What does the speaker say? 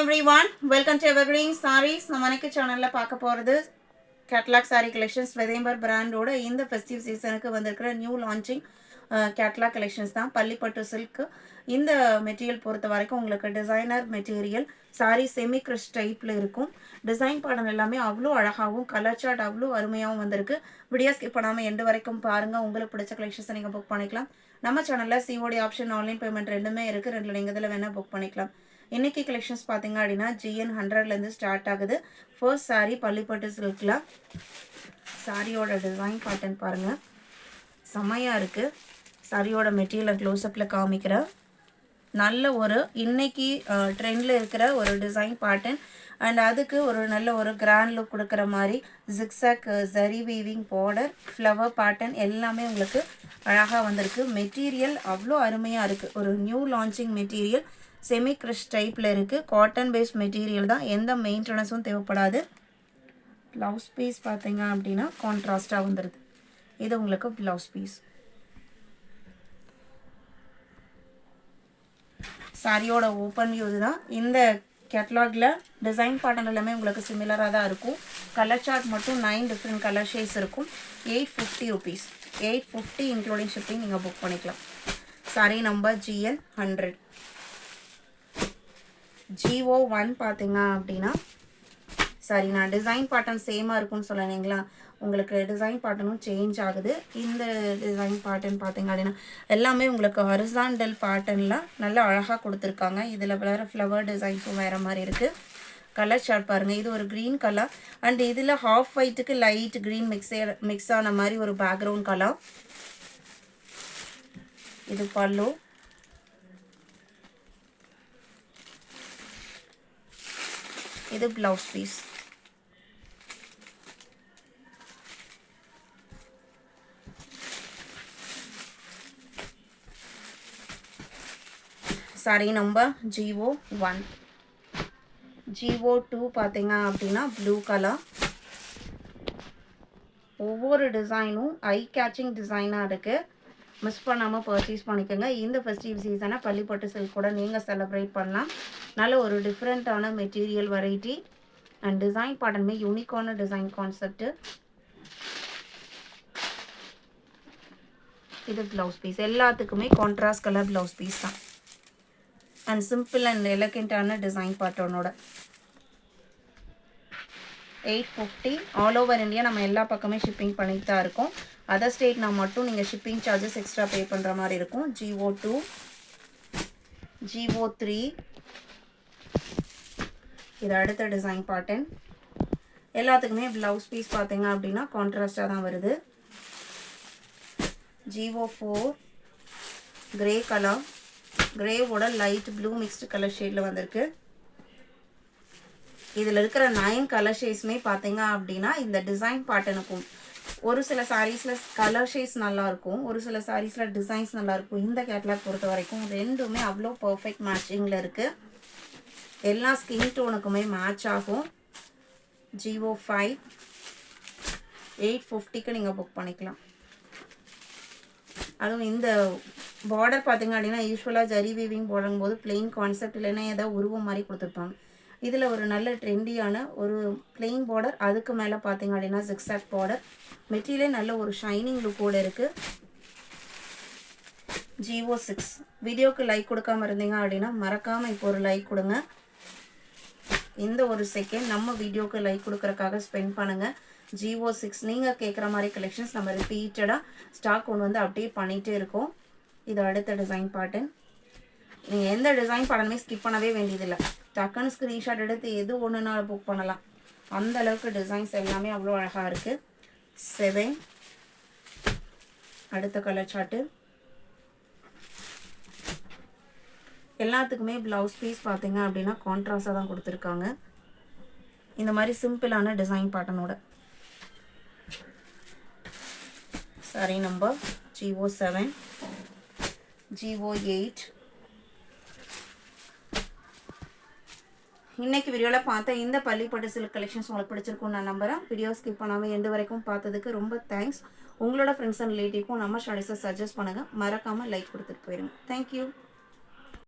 everyone, welcome to Evergreen Sarees. நம்ம இன்னைக்கு சேனல்ல பார்க்க போறது கேட்டலாக் சாரி கலெக்ஷன்ஸ் வெதேம்பர் பிராண்டோட இந்த ஃபெஸ்டிவ் சீசனுக்கு வந்திருக்கிற நியூ லான்ச்சிங் கேட்டலாக் கலெக்ஷன்ஸ் தான். பள்ளிப்பட்டு சில்க் இந்த மெட்டீரியல் பொறுத்த வரைக்கும் உங்களுக்கு designer material sorry semi crush டைப்பில் இருக்கும். டிசைன் பாடம் எல்லாமே அவ்வளோ அழகாகவும் கலர் சார்ட் அவ்வளோ அருமையாகவும் வந்திருக்கு. வீடியோ ஸ்கிப் பண்ணாமல் எண்டு வரைக்கும் பாருங்கள். உங்களுக்கு பிடிச்ச கலெக்ஷன்ஸை நீங்கள் புக் பண்ணிக்கலாம். நம்ம சேனலில் சிஓடி ஆப்ஷன் ஆன்லைன் பேமெண்ட் ரெண்டுமே இருக்குது. ரெண்டில் நீங்கள் இதில் வேணால் புக் பண்ணிக்கலாம். இன்னைக்கு கலெக்ஷன்ஸ் பார்த்தீங்க அப்படின்னா GN 100லேருந்து ஸ்டார்ட் ஆகுது. ஃபர்ஸ்ட் சாரீ பள்ளிப்பட்டு சில்கில். சாரியோட டிசைன் பேட்டர்ன் பாருங்கள், செம்மையாக இருக்குது. சாரியோட மெட்டீரியலை க்ளோஸ்அப்பில் காமிக்கிற நல்ல ஒரு இன்னைக்கு ட்ரெண்டில் இருக்கிற ஒரு டிசைன் பேட்டர்ன் அண்ட் அதுக்கு ஒரு நல்ல ஒரு கிராண்ட் லுக் கொடுக்குற மாதிரி zigzag zari weaving border flower pattern எல்லாமே உங்களுக்கு அழகாக வந்திருக்கு. மெட்டீரியல் அவ்வளோ அருமையாக இருக்குது. ஒரு new launching material semi crush டைப்பில் இருக்குது. காட்டன் பேஸ்ட் மெட்டீரியல் தான், எந்த மெயின்டெனன்ஸும் தேவைப்படாது. ப்ளவுஸ் பீஸ் பார்த்தீங்க அப்படின்னா கான்ட்ராஸ்டாக வந்துடுது. இது உங்களுக்கு ப்ளவுஸ் பீஸ். சாரியோட ஓப்பன் வியூ தான். இந்த கேட்லாகில் டிசைன் பேட்டர்ன் எல்லாமே உங்களுக்கு சிமிலராக தான் இருக்கும். கலர் சார்ட் மட்டும் 9 டிஃப்ரெண்ட் கலர் ஷேட்ஸ் இருக்கும். 850 rupees, 850 இன்க்ளூடிங் ஷிப்பிங் நீங்கள் புக் பண்ணிக்கலாம். Sorry number GN 100. GO1 பார்த்தீங்க அப்படின்னா சரி, நான் டிசைன் பேட்டர்ன் சேமாக இருக்கும்னு சொல்லினீங்களா, உங்களுக்கு டிசைன் பேட்டர்னும் சேஞ்ச் ஆகுது. இந்த டிசைன் பேட்டர்ன் பார்த்தீங்க அப்படின்னா எல்லாமே உங்களுக்கு ஹரிசாண்டல் பேட்டர்னில் நல்லா அழகாக கொடுத்துருக்காங்க. இதில் வேறு ஃப்ளவர் டிசைன்ஸும் வேறு மாதிரி இருக்குது. கலர் சார்ட் பாருங்கள், இது ஒரு க்ரீன் கலர் அண்ட் இதில் ஹாஃப் ஒயிட்டுக்கு லைட் க்ரீன் மிக்ஸ் ஆன மாதிரி ஒரு பேக்ரவுண்ட் கலர். இது பல்லு. இது blouse piece. Sorry number GO1. GO2 பார்த்தீங்க அப்படின்னா ப்ளூ கலர். ஒவ்வொரு டிசைனும் ஐ கேச்சிங் டிசைனாக இருக்குது. மிஸ் பண்ணாமல் பர்ச்சேஸ் பண்ணிக்கோங்க. இந்த ஃபெஸ்டிவ் சீசனை பள்ளிப்பட்டு சில்க் கூட நீங்கள் செலிப்ரேட் பண்ணலாம். நல்ல ஒரு டிஃப்ரெண்ட்டான மெட்டீரியல் வெரைட்டி அண்ட் டிசைன் பேட்டர்னுமே யூனிக்கான டிசைன் கான்செப்ட். இது ப்ளவுஸ் பீஸ். எல்லாத்துக்குமே கான்ட்ராஸ்ட் கலர் ப்ளவுஸ் பீஸ் தான் அண்ட் சிம்பிள் அண்ட் எலகெண்ட்டான டிசைன் பேட்டர்னோட. 850 ஆல் ஓவர் இந்தியா. நம்ம எல்லா பக்கமே ஷிப்பிங் பண்ணிட்டு தான் இருக்கோம். அதர் ஸ்டேட்னா மட்டும் நீங்கள் ஷிப்பிங் சார்ஜஸ் எக்ஸ்ட்ரா பே பண்ணுற மாதிரி இருக்கும். GO2, GO3. இது அடுத்த டிசைன் பேட்டர்ன். எல்லாத்துக்குமே ப்ளவுஸ் பீஸ் பார்த்தீங்க அப்படின்னா கான்ட்ராஸ்டாக தான் வருது. GO4 கிரே கலர், கிரேவோட லைட் ப்ளூ மிக்ஸ்டு கலர் ஷேடில் வந்திருக்கு. இதில் இருக்கிற 9 கலர் ஷேட்ஸுமே பார்த்தீங்க அப்படின்னா இந்த டிசைன் பேட்டர்னுக்கும் ஒரு சில சாரீஸில் கலர் ஷேட்ஸ் நல்லாயிருக்கும், ஒரு சில சாரீஸில் டிசைன்ஸ் நல்லாயிருக்கும். இந்த கேட்லாக் பொறுத்த வரைக்கும் ரெண்டுமே அவ்வளோ பர்ஃபெக்ட் மேட்சிங்கில் இருக்குது. எல்லா ஸ்கின் டோனுக்குமே மேட்ச் ஆகும். GO5 850க்கு நீங்கள் புக் பண்ணிக்கலாம். அதுவும் இந்த பார்டர் பார்த்தீங்க அப்படின்னா யூஸ்வலாக ஜரி வீவிங் போடும்போது பிளெயின் கான்செப்ட் இல்லைன்னா ஏதாவது உருவம் மாதிரி கொடுத்துருப்பாங்க. இதில் ஒரு நல்ல ட்ரெண்டியான ஒரு பிளெயின் பார்டர், அதுக்கு மேலே பார்த்தீங்க அப்படின்னா ஜிக்ஸாக் பார்டர். மெட்டீரியலே நல்ல ஒரு ஷைனிங் லுக்கோடு இருக்குது. GO6. வீடியோக்கு லைக் கொடுக்காமல் இருந்தீங்க அப்படின்னா மறக்காமல் இப்போ ஒரு லைக் கொடுங்க. இந்த ஒரு செகண்ட் நம்ம வீடியோக்கு லைக் கொடுக்குறக்காக ஸ்பெண்ட் பண்ணுங்கள். GO6 நீங்கள் கேட்குற மாதிரி கலெக்ஷன்ஸ் நம்ம ரிப்பீட்டடாக ஸ்டாக் கொண்டு வந்து அப்டேட் பண்ணிகிட்டே இருக்கோம். இது அடுத்த டிசைன் பேட்டர்ன். நீங்கள் எந்த டிசைன் பேட்டர்னுமே ஸ்கிப் பண்ணவே வேண்டியதில்லை. டக்குன்னு ஸ்க்ரீன்ஷாட் எடுத்து எது ஒன்றுனாலும் புக் பண்ணலாம். அந்த அளவுக்கு டிசைன்ஸ் எல்லாமே அவ்வளோ அழகாக இருக்குது. 7 அடுத்த கலர் சார்ட்டு. எல்லாத்துக்குமே ப்ளவுஸ் பீஸ் பார்த்தீங்க அப்படின்னா கான்ட்ராஸ்டாக தான் கொடுத்துருக்காங்க. இந்த மாதிரி சிம்பிளான design பேட்டர்னோட. Sorry number GO7, GO8. இன்னைக்கு வீடியோவில் பார்த்த இந்த பள்ளிப்பட்டு சில்க் கலெக்ஷன்ஸ் உங்களுக்கு பிடிச்சிருக்கும்னு நான் நம்புகிறேன். வீடியோ ஸ்கிப் பண்ணாமல் எண்டு வரைக்கும் பார்த்ததுக்கு ரொம்ப தேங்க்ஸ். உங்களோட ஃப்ரெண்ட்ஸ் அண்ட் ரிலேட்டிவ்க்கும் நம்ம ஸ்டடீஸை சஜஸ்ட் பண்ணுங்கள். மறக்காமல் லைக் கொடுத்துட்டு போயிடுங்க. தேங்க்யூ.